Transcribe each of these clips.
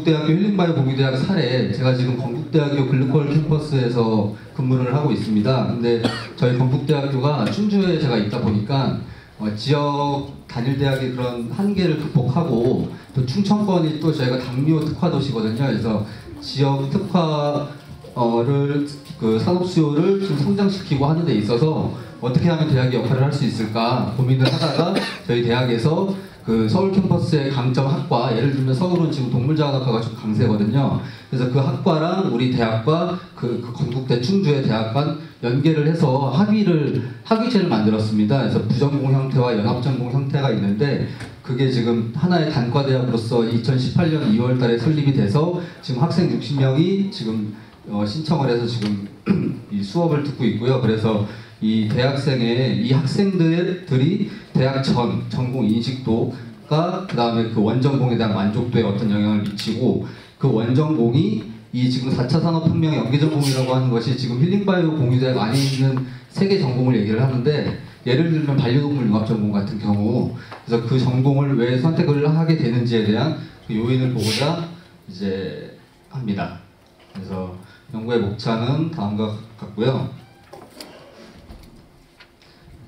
건국대학교 힐링바이오 공유대학 사례, 제가 지금 건국대학교 글로컬 캠퍼스에서 근무를 하고 있습니다. 근데 저희 건국대학교가 충주에 제가 있다 보니까 지역 단일대학의 그런 한계를 극복하고 또 충청권이 또 저희가 당뇨 특화 도시거든요. 그래서 지역 특화를 그 산업 수요를 좀 성장시키고 하는 데 있어서 어떻게 하면 대학이 역할을 할 수 있을까 고민을 하다가 저희 대학에서 그 서울 캠퍼스의 강점 학과, 예를 들면 서울은 지금 동물자원학과가 좀 강세거든요. 그래서 그 학과랑 우리 대학과 그 건국대 충주의 대학 간 연계를 해서 학위제를 만들었습니다. 그래서 부전공 형태와 연합전공 형태가 있는데 그게 지금 하나의 단과대학으로서 2018년 2월 달에 설립이 돼서 지금 학생 60명이 지금 신청을 해서 지금 이 수업을 듣고 있고요. 그래서 이 대학생의 이 학생들이 대학 전 전공 인식도가 그 다음에 그 원전공에 대한 만족도에 어떤 영향을 미치고 그 원전공이 이 지금 4차 산업혁명 연계전공이라고 하는 것이 지금 힐링바이오 공유대학 안에 있는 세 개 전공을 얘기를 하는데 예를 들면 반려동물 융합전공 같은 경우 그래서 그 전공을 왜 선택을 하게 되는지에 대한 그 요인을 보고자 이제 합니다. 그래서 연구의 목차는 다음과 같고요.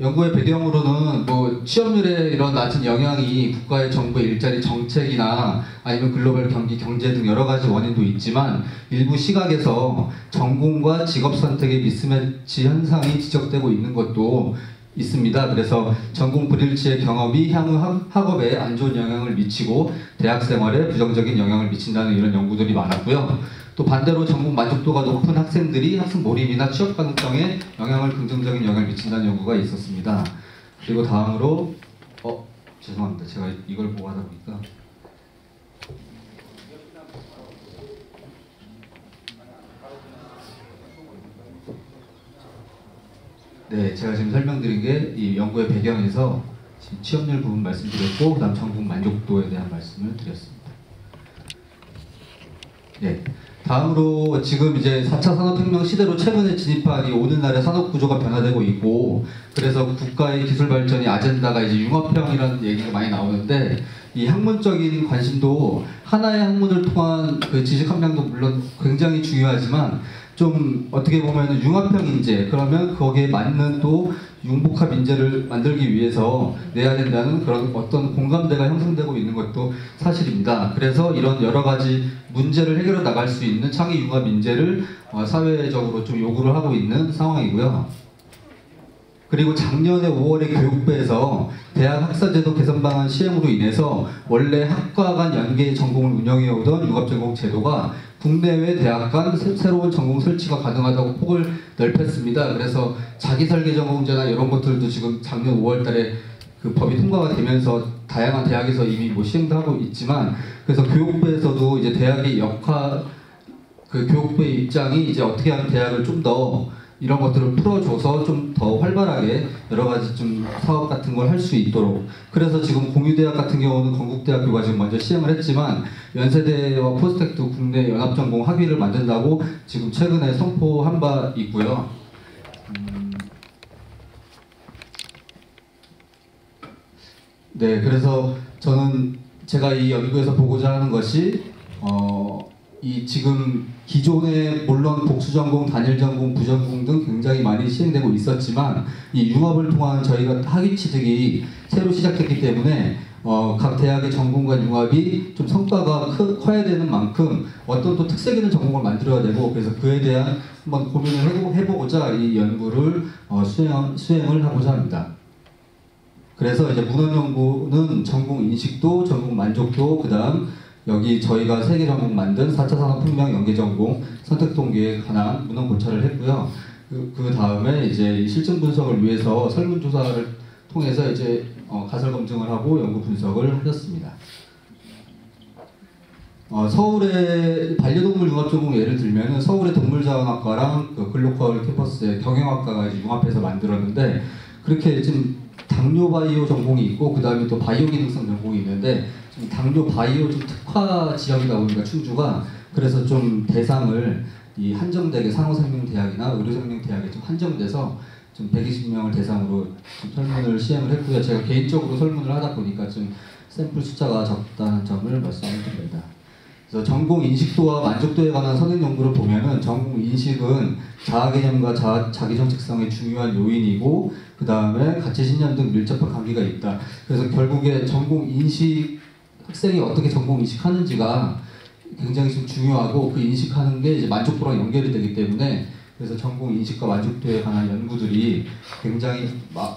연구의 배경으로는 뭐 취업률에 이런 낮은 영향이 국가의 정부의 일자리 정책이나 아니면 글로벌 경제 등 여러 가지 원인도 있지만 일부 시각에서 전공과 직업 선택의 미스매치 현상이 지적되고 있는 것도 있습니다. 그래서 전공 불일치의 경험이 향후 학업에 안 좋은 영향을 미치고 대학 생활에 부정적인 영향을 미친다는 이런 연구들이 많았고요. 또 반대로 전공 만족도가 높은 학생들이 학습 몰입이나 취업 가능성에 긍정적인 영향을 미친다는 연구가 있었습니다. 그리고 다음으로 죄송합니다. 제가 이걸 보고 하다 보니까 네, 제가 지금 설명드린 게 이 연구의 배경에서 지금 취업률 부분 말씀드렸고 그다음 전공 만족도에 대한 말씀을 드렸습니다. 네. 다음으로 지금 이제 4차 산업혁명 시대로 최근에 진입한 이 오늘날의 산업구조가 변화되고 있고 그래서 국가의 기술 발전이 아젠다가 이제 융합형이라는 얘기가 많이 나오는데 이 학문적인 관심도 하나의 학문을 통한 그 지식 함량도 물론 굉장히 중요하지만 좀 어떻게 보면 융합형 인재 그러면 거기에 맞는 또 융복합 인재를 만들기 위해서 내야 된다는 그런 어떤 공감대가 형성되고 있는 것도 사실입니다. 그래서 이런 여러 가지 문제를 해결해 나갈 수 있는 창의 융합 인재를 사회적으로 좀 요구를 하고 있는 상황이고요. 그리고 작년에 5월에 교육부에서 대학 학사제도 개선 방안 시행으로 인해서 원래 학과 간 연계 전공을 운영해 오던 융합전공 제도가 국내외 대학 간 새로운 전공 설치가 가능하다고 폭을 넓혔습니다. 그래서 자기설계전공제나 이런 것들도 지금 작년 5월 달에 그 법이 통과가 되면서 다양한 대학에서 이미 뭐 시행도 하고 있지만 그래서 교육부에서도 이제 대학의 그 교육부의 입장이 이제 어떻게 하면 대학을 좀 더 이런 것들을 풀어줘서 좀 더 활발하게 여러 가지 좀 사업 같은 걸 할 수 있도록 그래서 지금 공유대학 같은 경우는 건국대학교가 지금 먼저 시행을 했지만 연세대와 포스텍도 국내 연합전공 학위를 만든다고 지금 최근에 선포한 바 있고요. 네, 그래서 저는 제가 이 연구에서 보고자 하는 것이 이 지금 기존에 물론 복수전공, 단일전공, 부전공 등 굉장히 많이 시행되고 있었지만 이 융합을 통한 저희가 학위 취득이 새로 시작했기 때문에 각 대학의 전공과 융합이 좀 성과가 커야 되는 만큼 어떤 또 특색 있는 전공을 만들어야 되고 그래서 그에 대한 한번 고민을 해보고자 이 연구를 수행을 하고자 합니다. 그래서 이제 문헌연구는 전공 인식도, 전공 만족도, 그 다음 여기 저희가 세계 전공 만든 4차 산업혁명 연계전공 선택 동기에 관한 문헌 고찰을 했고요. 그 다음에 이제 실증 분석을 위해서 설문조사를 통해서 이제 가설 검증을 하고 연구 분석을 하셨습니다. 서울의 반려동물 융합전공 예를 들면은 서울의 동물자원학과랑 그 글로컬 캠퍼스의 경영학과가 이제 융합해서 만들었는데 그렇게 지금 당뇨 바이오 전공이 있고 그 다음에 또 바이오 기능성 전공이 있는데 좀 당뇨 바이오 좀 특화 지역이다 보니까 충주가 그래서 좀 대상을 이 한정되게 산호생명대학이나 의료생명대학에 좀 한정돼서 좀 120명을 대상으로 좀 설문을 시행을 했고요. 제가 개인적으로 설문을 하다 보니까 좀 샘플 숫자가 적다는 점을 말씀을 드립니다. 그래서 전공 인식도와 만족도에 관한 선행 연구를 보면은 전공 인식은 자아 개념과 자기 정체성의 중요한 요인이고 그 다음에 가치 신념 등 밀접한 관계가 있다. 그래서 결국에 전공 인식 학생이 어떻게 전공 인식하는지가 굉장히 좀 중요하고 그 인식하는 게 이제 만족도랑 연결이 되기 때문에 그래서 전공 인식과 만족도에 관한 연구들이 굉장히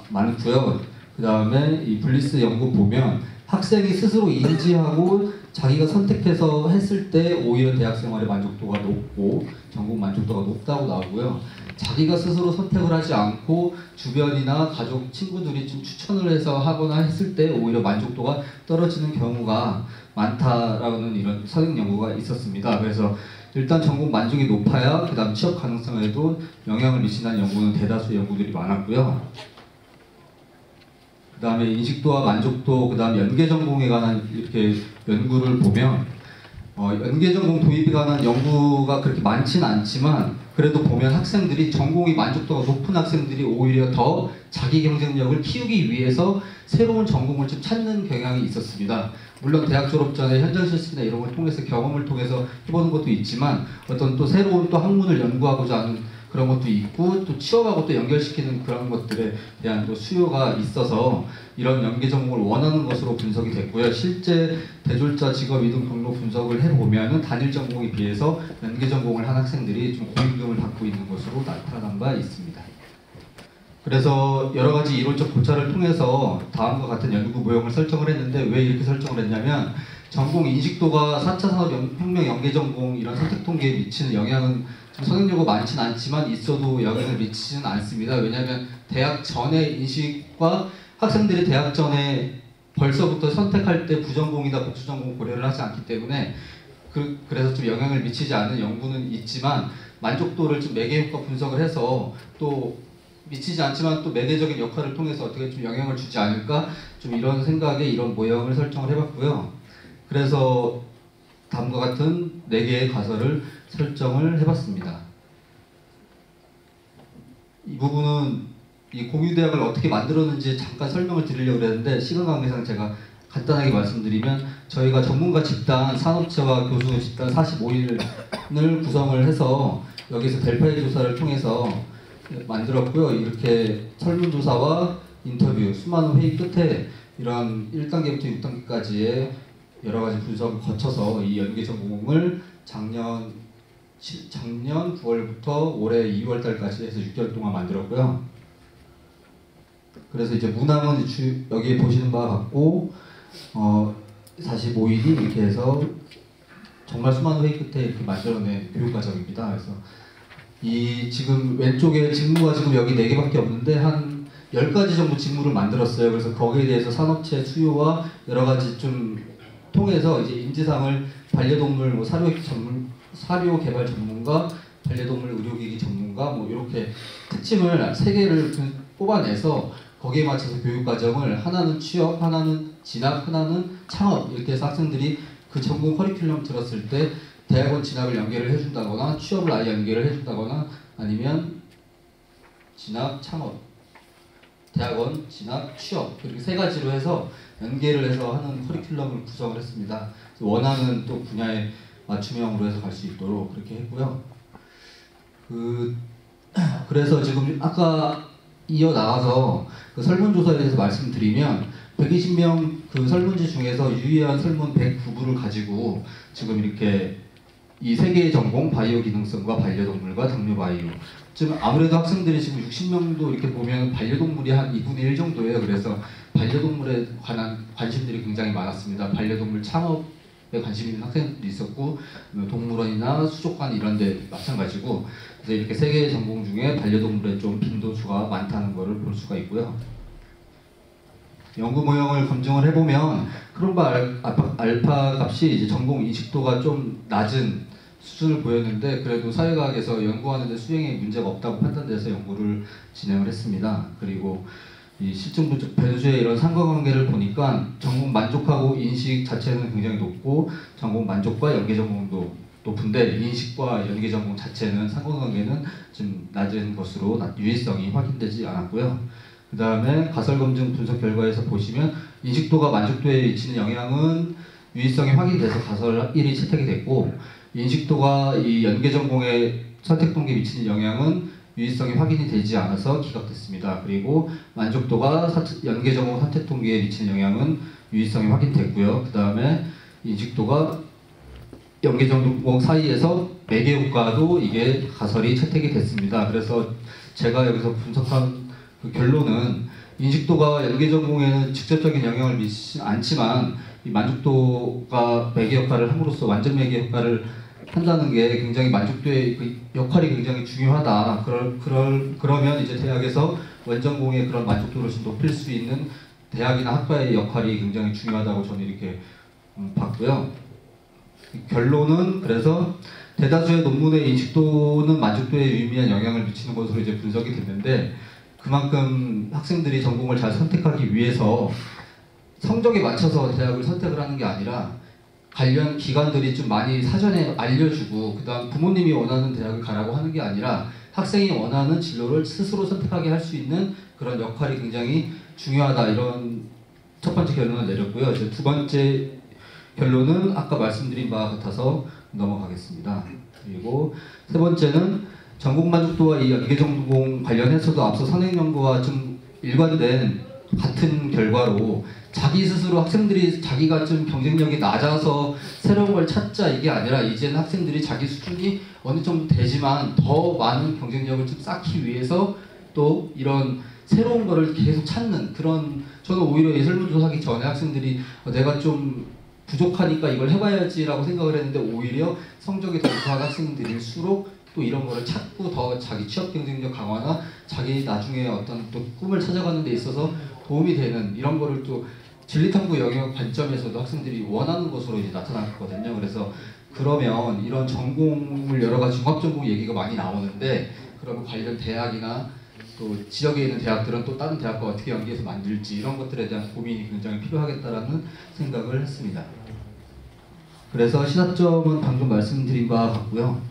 많고요. 그 다음에 이 블리스 연구 보면 학생이 스스로 인지하고 자기가 선택해서 했을 때 오히려 대학 생활의 만족도가 높고 전공 만족도가 높다고 나오고요. 자기가 스스로 선택을 하지 않고 주변이나 가족, 친구들이 좀 추천을 해서 하거나 했을 때 오히려 만족도가 떨어지는 경우가 많다라는 이런 선행 연구가 있었습니다. 그래서 일단 전공 만족이 높아야 그 다음 취업 가능성에도 영향을 미친다는 연구는 대다수 연구들이 많았고요. 그 다음에 인식도와 만족도, 그 다음 연계 전공에 관한 이렇게 연구를 보면 연계 전공 도입에 관한 연구가 그렇게 많지는 않지만 그래도 보면 학생들이 전공이 만족도가 높은 학생들이 오히려 더 자기 경쟁력을 키우기 위해서 새로운 전공을 좀 찾는 경향이 있었습니다. 물론 대학 졸업 전에 현장 실습이나 이런 걸 통해서 경험을 통해서 해보는 것도 있지만 어떤 또 새로운 또 학문을 연구하고자 하는 그런 것도 있고 또 취업하고 또 연결시키는 그런 것들에 대한 또 수요가 있어서 이런 연계 전공을 원하는 것으로 분석이 됐고요. 실제 대졸자 직업 이동 경로 분석을 해보면은 단일 전공에 비해서 연계 전공을 한 학생들이 좀 고임금을 받고 있는 것으로 나타난 바 있습니다. 그래서 여러 가지 이론적 고찰을 통해서 다음과 같은 연구 모형을 설정을 했는데 왜 이렇게 설정을 했냐면 전공 인식도가 4차 산업혁명 연계 전공 이런 선택 통계에 미치는 영향은 선행력은 많지는 않지만 있어도 영향을 미치지는 않습니다. 왜냐하면 대학 전의 인식과 학생들이 대학 전에 벌써부터 선택할 때 부전공이나 복수전공 고려를 하지 않기 때문에 그래서 좀 영향을 미치지 않는 연구는 있지만 만족도를 좀 매개효과 분석을 해서 또 미치지 않지만 또 매개적인 역할을 통해서 어떻게 좀 영향을 주지 않을까 좀 이런 생각에 이런 모형을 설정을 해봤고요. 그래서 다음과 같은 4개의 가설을 설정을 해봤습니다. 이 부분은 이 공유대학을 어떻게 만들었는지 잠깐 설명을 드리려고 했는데 시간 관계상 제가 간단하게 말씀드리면 저희가 전문가 집단, 산업체와 교수 집단 45인을 구성을 해서 여기서 델파이 조사를 통해서 만들었고요. 이렇게 설문조사와 인터뷰, 수많은 회의 끝에 이런 1단계부터 6단계까지의 여러 가지 분석을 거쳐서 이 연계 전공을 작년 9월부터 올해 2월 달까지 해서 6개월 동안 만들었고요. 그래서 이제 문항은 여기 보시는 바와 같고 45일이 이렇게 해서 정말 수많은 회의 끝에 이렇게 만들어낸 교육과정입니다. 그래서 이 지금 왼쪽에 직무가 지금 여기 4개밖에 없는데 한 10가지 정도 직무를 만들었어요. 그래서 거기에 대해서 산업체 수요와 여러 가지 좀 통해서 이제 인지상을 반려동물 뭐 사료 개발 전문가, 반려동물 의료기기 전문가 뭐 이렇게 특징을 3개를 뽑아내서 거기에 맞춰서 교육과정을 하나는 취업, 하나는 진학, 하나는 창업 이렇게 해서 학생들이 그 전공 커리큘럼 들었을 때 대학원 진학을 연계를 해준다거나 취업을 아예 연계를 해준다거나 아니면 진학, 창업, 대학원, 진학, 취업 이렇게 3가지로 해서 연계를 해서 하는 커리큘럼을 구성을 했습니다. 원하는 또 분야에 맞춤형으로 해서 갈 수 있도록 그렇게 했고요. 그래서 지금 아까 이어나가서 그 설문조사에 대해서 말씀드리면 120명 그 설문지 중에서 유의한 설문 109부를 가지고 지금 이렇게 이 3개의 전공, 바이오 기능성과 반려동물과 당뇨 바이오. 지금 아무래도 학생들이 지금 60명도 이렇게 보면 반려동물이 한 2분의 1 정도예요. 그래서 반려동물에 관한 관심들이 굉장히 많았습니다. 반려동물 창업에 관심 있는 학생들도 있었고 동물원이나 수족관 이런 데 마찬가지고 그래서 이렇게 3개의 전공 중에 반려동물에 좀 빈도수가 많다는 것을 볼 수가 있고요. 연구 모형을 검증을 해보면 크롬바 알파 값이 이제 전공 인식도가 좀 낮은 수준을 보였는데 그래도 사회과학에서 연구하는 데 수행에 문제가 없다고 판단돼서 연구를 진행을 했습니다. 그리고 이 실증 변수의 이런 상관관계를 보니까 전공 만족하고 인식 자체는 굉장히 높고 전공 만족과 연계 전공도 높은데 인식과 연계 전공 자체는 상관관계는 좀 낮은 것으로 유의성이 확인되지 않았고요. 그 다음에 가설 검증 분석 결과에서 보시면 인식도가 만족도에 미치는 영향은 유의성이 확인돼서 가설 1이 채택이 됐고, 인식도가 이 연계전공의 선택 동기에 미치는 영향은 유의성이 확인이 되지 않아서 기각됐습니다. 그리고 만족도가 연계전공 선택 동기에 미치는 영향은 유의성이 확인됐고요. 그 다음에 인식도가 연계전공 사이에서 매개 효과도 이게 가설이 채택이 됐습니다. 그래서 제가 여기서 분석한 그 결론은 인식도가 연계전공에는 직접적인 영향을 미치지 않지만 이 만족도가 매개 효과를 함으로써 완전 매개 효과를 한다는 게 굉장히 만족도의 그 역할이 굉장히 중요하다. 그러면 이제 대학에서 원전공의 그런 만족도를 좀 높일 수 있는 대학이나 학과의 역할이 굉장히 중요하다고 저는 이렇게 봤고요. 결론은 그래서 대다수의 논문의 인식도는 만족도에 유의미한 영향을 미치는 것으로 이제 분석이 됐는데, 그만큼 학생들이 전공을 잘 선택하기 위해서 성적에 맞춰서 대학을 선택을 하는 게 아니라 관련 기관들이 좀 많이 사전에 알려주고, 그 다음 부모님이 원하는 대학을 가라고 하는 게 아니라 학생이 원하는 진로를 스스로 선택하게 할 수 있는 그런 역할이 굉장히 중요하다, 이런 첫 번째 결론을 내렸고요. 이제 두 번째 결론은 아까 말씀드린 바와 같아서 넘어가겠습니다. 그리고 세 번째는 전공 만족도와 이 연계전공 관련해서도 앞서 선행연구와 좀 일관된 같은 결과로 자기 스스로 학생들이 자기가 좀 경쟁력이 낮아서 새로운 걸 찾자 이게 아니라 이제는 학생들이 자기 수준이 어느 정도 되지만 더 많은 경쟁력을 좀 쌓기 위해서 또 이런 새로운 거를 계속 찾는 그런, 저는 오히려 예설문조사하기 전에 학생들이 내가 좀 부족하니까 이걸 해봐야지라고 생각을 했는데 오히려 성적이 더 우수한 학생들일수록 또 이런 거를 찾고 더 자기 취업 경쟁력 강화나 자기 나중에 어떤 또 꿈을 찾아가는 데 있어서 도움이 되는 이런 거를 또 진리탐구 영역 관점에서도 학생들이 원하는 것으로 이제 나타났거든요. 그래서 그러면 이런 전공을 여러 가지 종합전공 얘기가 많이 나오는데, 그러면 관련 대학이나 또 지역에 있는 대학들은 또 다른 대학과 어떻게 연계해서 만들지, 이런 것들에 대한 고민이 굉장히 필요하겠다라는 생각을 했습니다. 그래서 시사점은 방금 말씀드린 바와 같고요.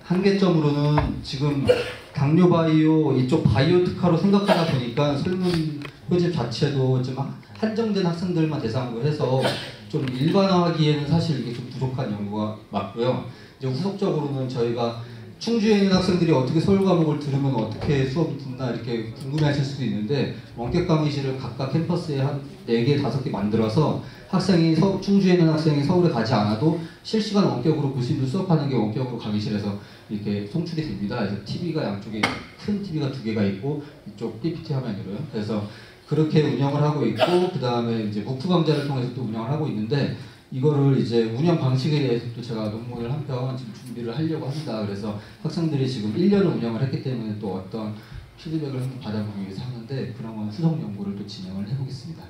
한계점으로는 지금 당뇨바이오 이쪽 바이오 특화로 생각하다 보니까 설문 표집 자체도 좀 한정된 학생들만 대상으로 해서 좀 일반화하기에는 사실 이게 좀 부족한 연구가 맞고요. 이제 후속적으로는 저희가 충주에 있는 학생들이 어떻게 서울 과목을 들으면 어떻게 수업이 듣나 이렇게 궁금해하실 수도 있는데, 원격 강의실을 각각 캠퍼스에 한 4개, 5개 만들어서 학생이 충주에 있는 학생이 서울에 가지 않아도 실시간 원격으로 교수님도 수업하는 게 원격으로 강의실에서 이렇게 송출이 됩니다. 그래서 TV가 양쪽에 큰 TV가 2개가 있고 이쪽 PPT 화면으로요. 그래서 그렇게 운영을 하고 있고, 그 다음에 이제 무프 강좌를 통해서 또 운영을 하고 있는데, 이거를 이제 운영 방식에 대해서 또 제가 논문을 한 편 지금 준비를 하려고 합니다. 그래서 학생들이 지금 1년을 운영을 했기 때문에 또 어떤 피드백을 한번 받아보기 위해서 하는데, 그런 건 수석 연구를 또 진행을 해보겠습니다.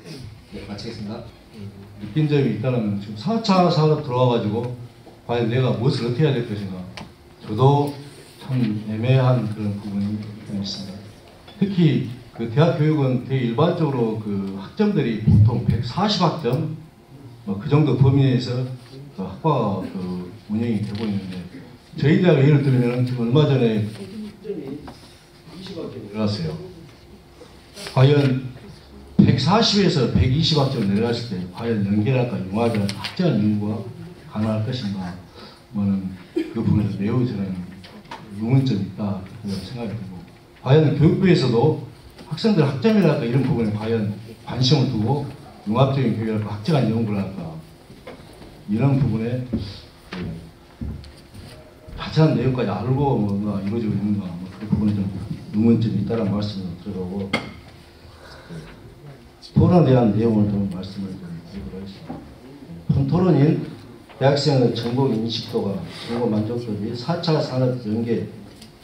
네, 마치겠습니다. 느낀 점이 있다면 지금 4차 산업 들어와가지고 과연 내가 무엇을 어떻게 해야 될 것인가, 저도 참 애매한 그런 부분이 있습니다. 특히 그 대학 교육은 되게 일반적으로 그 학점들이 보통 140학점 그 정도 범위 내에서 그 학과가 그 운영이 되고 있는데, 저희 대학을 예를 들면 지금 얼마 전에 20학점 내려갔어요. 과연 140에서 120학점 내려갔을 때 과연 연계랄까 융합이랄까 확실한 연구가 가능할 것인가, 뭐는 그 부분에서 매우 저는 의문점이 있다 생각이 들고, 과연 교육부에서도 학생들 학점이랄까 이런 부분에 과연 관심을 두고 융합적인 교육이랄까 확실한 연구를 할까, 이런 부분에 자세한 내용까지 알고 뭔가 이루어지고 있는가, 그 부분에 좀 의문점이 있다는 말씀을 드리고, 토론에 대한 내용을 좀 말씀을 좀 드리도록 하겠습니다. 본 토론인 대학생의 전공 인식도가 전공 만족도 및 4차 산업 연계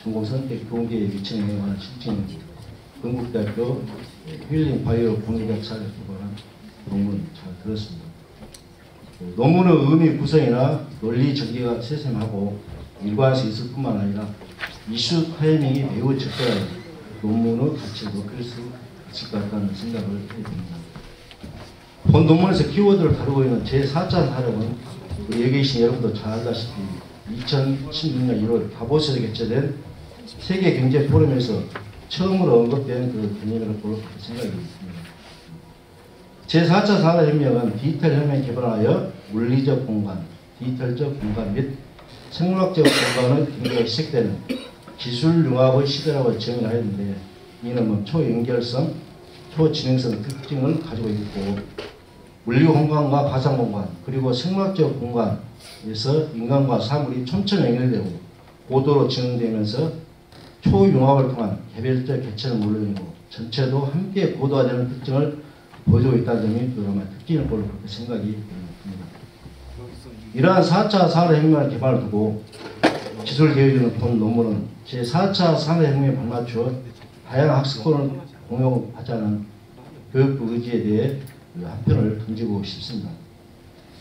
전공 선택 동기에 미치는 영향에 관한 실증, 건국대학교 힐링 바이오 공유대학 사례 수반한 논문 잘 들었습니다. 논문의 의미 구성이나 논리 전개가 세심하고 일관성이 있을 뿐만 아니라 이슈 타이밍이 매우 적절한 논문의 가치를 높일 수 있을 것 같다는 생각을 하게 됩니다. 본 논문에서 키워드를 다루고 있는 제4차 산업은 여기 계신 여러분도 잘 알다시피 2016년 1월 다보스에서 개최된 세계경제 포럼에서 처음으로 언급된 그 개념이라고 생각이 있습니다. 제4차 산업혁명은 디지털 혁명에 기반하여 물리적 공간, 디지털적 공간 및 생물학적 공간의 경계가 시작되는 기술융합의 시대라고 정의하였는데, 이는 초연결성, 초진행성 특징을 가지고 있고, 물리공간과 가상공간, 그리고 생물학적 공간에서 인간과 사물이 촘촘히 연결되고 고도로 진행되면서 초융합을 통한 개별적 개체는 물론이고 전체도 함께 고도화되는 특징을 보여주고 있다는 점이 그나마 특징일 걸로 그렇게 생각이 듭니다. 이러한 4차 산업혁명을 기반을 두고 기술개혁위원회 본 논문은 제4차 산업혁명에 발맞추어 다양한 학습권을 공용하자는 교육부 의지에 대해 한 편을 던지고 싶습니다.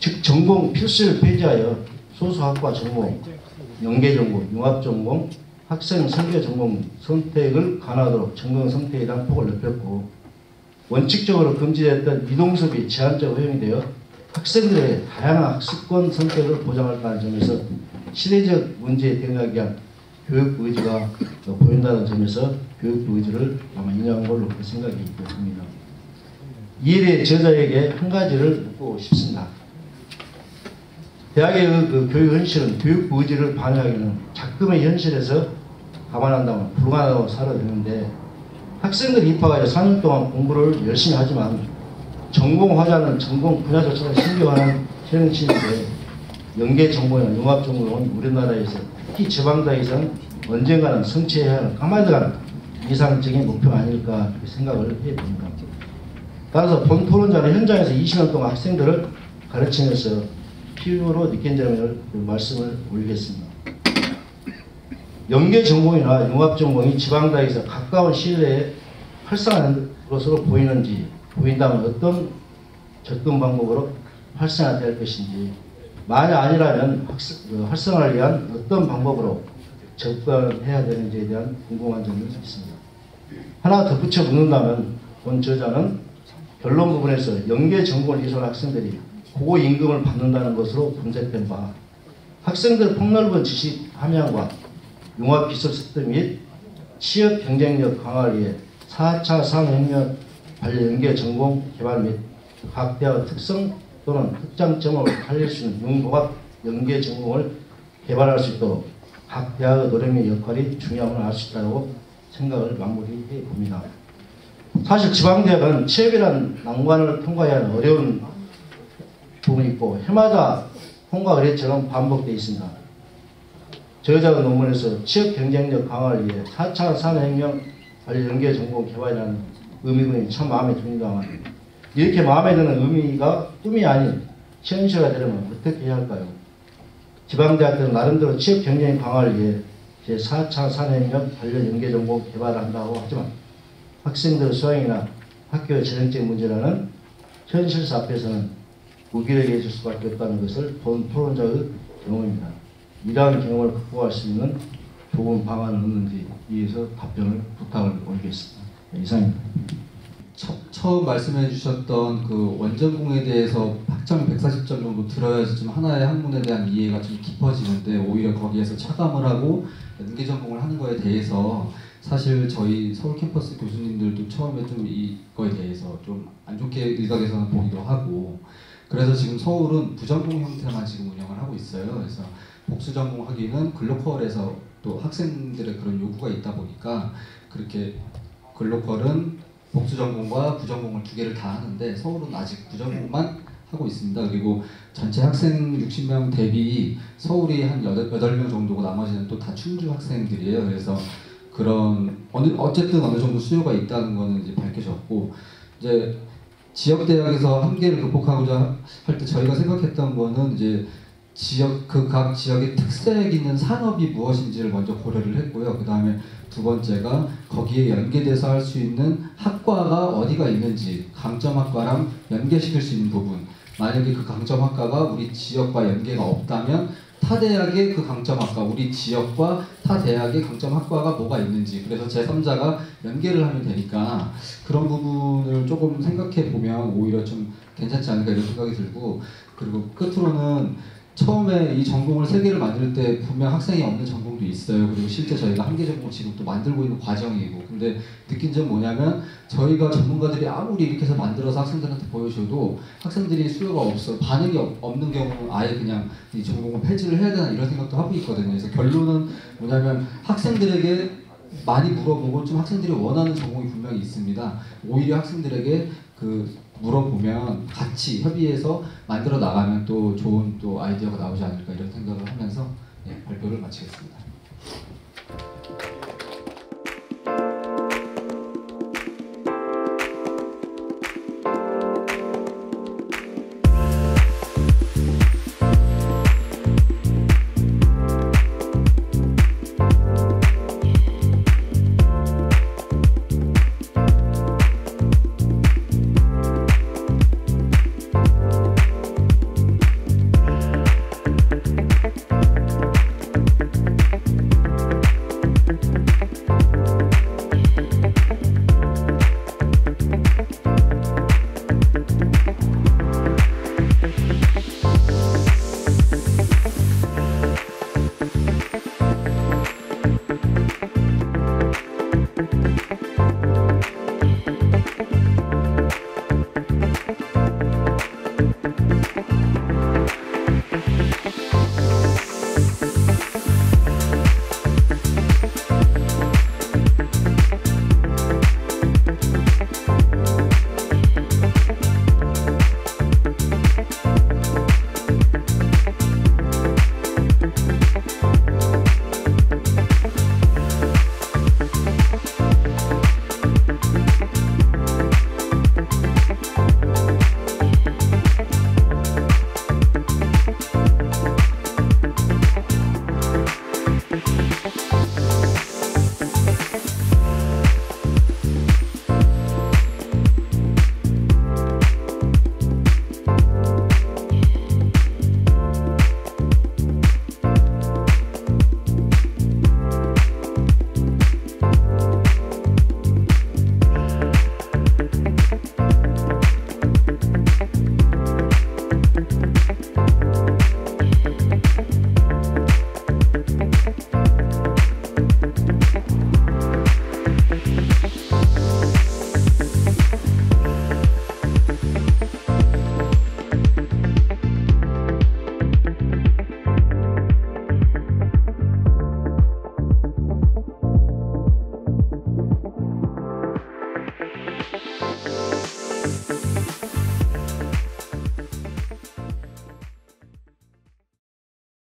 즉 전공 필수를 폐지하여 소수학과 전공, 연계전공, 융합전공, 학생 설계 전공 선택을 가능하도록 전공 선택에 대한 폭을 넓혔고, 원칙적으로 금지됐던 이동수업이 제한적으로 허용이 되어 학생들의 다양한 학습권 선택을 보장할까하는 점에서 시대적 문제에 대응하기 위한 교육부 의지가 보인다는 점에서 교육부 의지를 아마 인정한 걸로 그렇게 생각이 듭니다. 이에 대해 저자에게 한 가지를 묻고 싶습니다. 대학의 그 교육 현실은 교육부 의지를 반영하기는 작금의 현실에서 감안한다면 불가능하다고 살아드는데, 학생들이 입학하여 4년 동안 공부를 열심히 하지만 전공하자는 전공 분야조차를 신경하는 현실인데, 연계 전공이나 융합 전공은 우리나라에서 특히 지방대학에서는 언젠가는 성취해야 하는 까마득한 이상적인 목표가 아닐까 생각을 해봅니다. 따라서 본 토론자는 현장에서 20년 동안 학생들을 가르치면서 필요로 느낀 점을 말씀을 올리겠습니다. 연계 전공이나 융합 전공이 지방대학에서 가까운 시일 내에 활성화하는 것으로 보인다면 어떤 접근 방법으로 활성화되어야 할 것인지, 만약 아니라면 활성화를 위한 어떤 방법으로 접근해야 되는지에 대한 궁금한 점이 있습니다. 하나 더 붙여 묻는다면 본 저자는 결론 부분에서 연계 전공을 이수한 학생들이 고임금을 받는다는 것으로 분석된 바, 학생들 폭넓은 지식 함양과 융합 기술 습득 및 취업 경쟁력 강화를 위해 4차 산업혁명 관련 연계 전공 개발 및 각 대학의 특성 또는 특장점을 살릴 수 있는 융합 연계 전공을 개발할 수 있도록 각 대학의 노력 및 역할이 중요함을 알 수 있다고 생각을 마무리해 봅니다. 사실 지방대학은 취업이라는 난관을 통과해야 하는 어려운 부분이 있고 해마다 통과 의례처럼 반복되어 있습니다. 저자의 논문에서 취업 경쟁력 강화를 위해 4차 산업혁명 관련 연계 전공 개발이라는 의미군이 참 마음에 듭니다만, 이렇게 마음에 드는 의미가 꿈이 아닌 현실화 되려면 어떻게 해야 할까요? 지방대학들은 나름대로 취업 경쟁 강화를 위해 제4차 산업혁명 관련 연계 전공 개발을 한다고 하지만 학생들 수강이나 학교의 재정적 문제라는 현실사 앞에서는 무기력해질 수밖에 없다는 것을 본 토론자의 경험입니다. 이러한 경험을 극복할 수 있는 좋은 방안은 없는지 위해서 답변을 부탁을 올리겠습니다. 이상입니다. 처음 말씀해 주셨던 그 원전공에 대해서 학점 140점 정도 들어야지 좀 하나의 학문에 대한 이해가 좀 깊어지는데, 오히려 거기에서 차감을 하고 연계 전공을 하는 거에 대해서 사실 저희 서울 캠퍼스 교수님들도 처음에 좀 이거에 대해서 좀 안 좋게 일각에서는 보기도 하고, 그래서 지금 서울은 부전공 형태만 지금 운영을 하고 있어요. 그래서 복수 전공하기는 글로컬에서 또 학생들의 그런 요구가 있다 보니까 그렇게 글로컬은 복수 전공과 부전공을 두 개를 다 하는데, 서울은 아직 부전공만 하고 있습니다. 그리고 전체 학생 60명 대비 서울이 한 8명 정도고 나머지는 또 다 충주 학생들이에요. 그래서 그런 어쨌든 어느 정도 수요가 있다는 거는 이제 밝혀졌고, 이제 지역 대학에서 한계를 극복하고자 할 때 저희가 생각했던 거는 이제 각 지역의 특색 있는 산업이 무엇인지를 먼저 고려를 했고요. 그 다음에 두 번째가 거기에 연계돼서 할 수 있는 학과가 어디가 있는지, 강점학과랑 연계시킬 수 있는 부분, 만약에 그 강점학과가 우리 지역과 연계가 없다면 타 대학의 그 강점학과, 우리 지역과 타 대학의 강점학과가 뭐가 있는지, 그래서 제3자가 연계를 하면 되니까 그런 부분을 조금 생각해 보면 오히려 좀 괜찮지 않을까 이런 생각이 들고, 그리고 끝으로는 처음에 이 전공을 3개를 만들 때 분명 학생이 없는 전공도 있어요. 그리고 실제 저희가 1개 전공 지금 또 만들고 있는 과정이고. 근데 느낀 점 뭐냐면 저희가 전문가들이 아무리 이렇게 해서 만들어서 학생들한테 보여줘도 학생들이 수요가 없어 반응이 없는 경우는 아예 그냥 이 전공을 폐지를 해야 되나 이런 생각도 하고 있거든요. 그래서 결론은 뭐냐면 학생들에게 많이 물어보고 좀 학생들이 원하는 전공이 분명히 있습니다. 오히려 학생들에게 물어보면 같이 협의해서 만들어 나가면 또 좋은 또 아이디어가 나오지 않을까 이런 생각을 하면서 발표를 마치겠습니다.